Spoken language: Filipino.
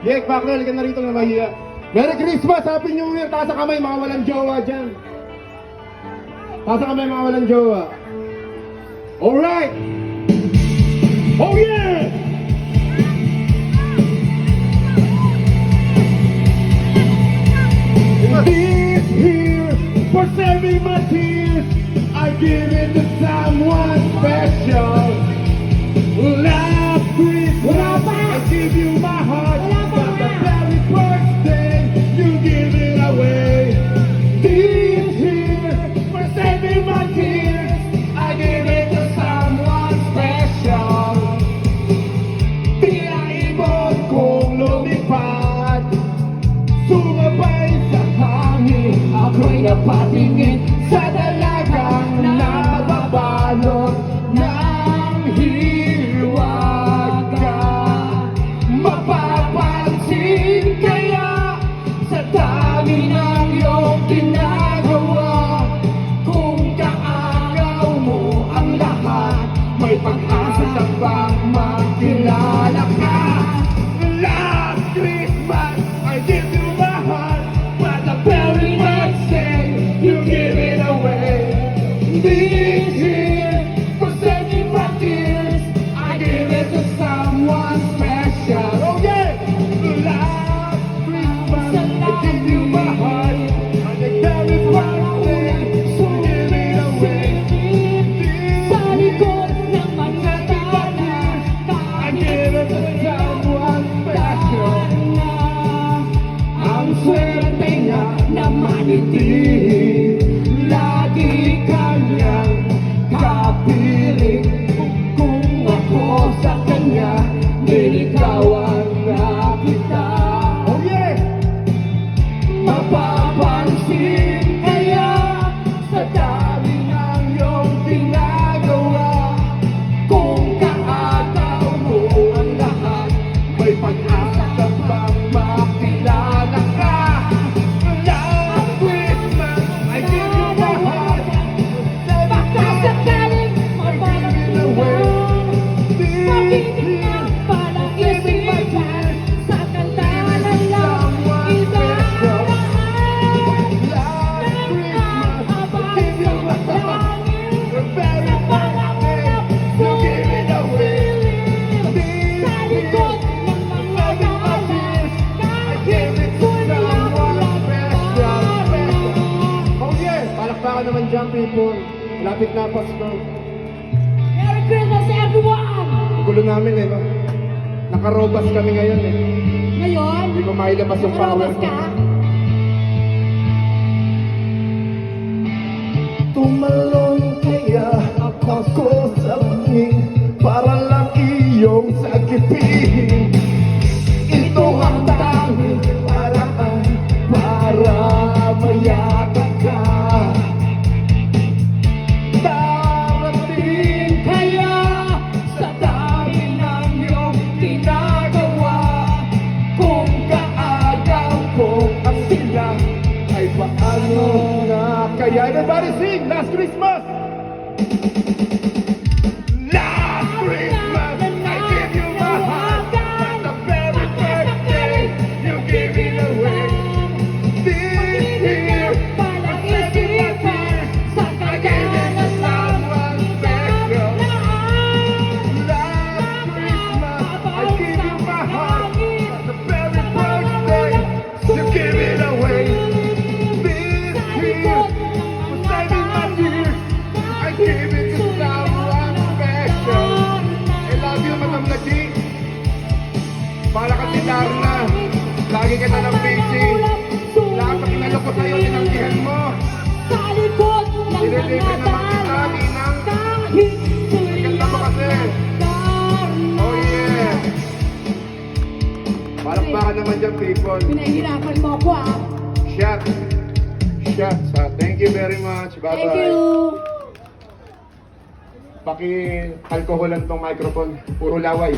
Yek, partner, halika na rito na mahiya. Merry Christmas! Happy New Year! Taas ang kamay, mga walang jowa dyan. Taas ang kamay, mga walang jowa. Alright! Oh yeah! This here, for saving my tears, I give it to someone special. Last Christmas, I give you my heart, but the very first day, you give it away. This here, for saving my tears, I give it to someone special. Tinaibon kong lumipad, sumabay sa hangin, ako'y napatingin sa dalagang nababalot ng hiwaga. Mapapansin kaya sa dami ng iyong ginagawa, kung kaagaw mo ang lahat, may pag-asa na bang magkilala ka? Last Christmas, I give you my heart, but the very next day, you give it away. This year, for saving my tears, I give it to someone special. Oh yeah! Last Christmas, I give you my heart, and the very next day, you give it away. Sa likod ng mga tala, I give it to someone special. ang swerte niya na manitig, lagi kanyang kapiling. Kung ako sa kanya, nilikawan na kita. Oh yeah! Mapapansin kaya sa dami ng iyong ginagawa, kung kaagaw mo ang lahat, May pag-asa ka bang makilala ka? Last Christmas, I give you my heart. baka sakaling mapalakilan, magiging ang palaisipan sa kanta ng lang iba. Last Christmas, I give you my heart. The very first day, you give it away. Sa likod ng mga talas, kahit kulang Oh yeah! Palakpakan naman dyan, people. Malapit na Pasko. Merry Christmas everyone! Gulo namin eh, no? Nakarobas kami ngayon eh. Ngayon, Hindi ko mailabas yung power narobas ko. ka? Tumalon kaya ako sa bangin para lang iyong sagipihin. Ito ang tanging paraan para mayakap ka. Darating kaya sa dami ng iyong ginagawa, kung kaagaw ko Ang sila ay paano na kaya? Everybody sing! Last Christmas! Last Christmas, I give you my heart. But the very first day, you give it away. This year, palaisipan sa I give it to kanya ng someone special. Last Christmas, I give you my heart. But the very first day, you give it away. This year, for saving my tears, I give it to someone special. I love you, Madam Nagi. Para ka si Darna. Lagi kita ng busy. Lahat ng kinalo ko sa'yo, tinanggihan mo. Sa likod ng Nililibre mga naman kita, talas, Ninang. kahit Ganda mo kasi. Oh yeah. Palakpakan naman dyan, people. Pinahirapan mo ako ah. Shot. Shots, ha. Thank you very much. Bye-bye. Thank you. Paki-alcoholan tong microphone. Puro laway.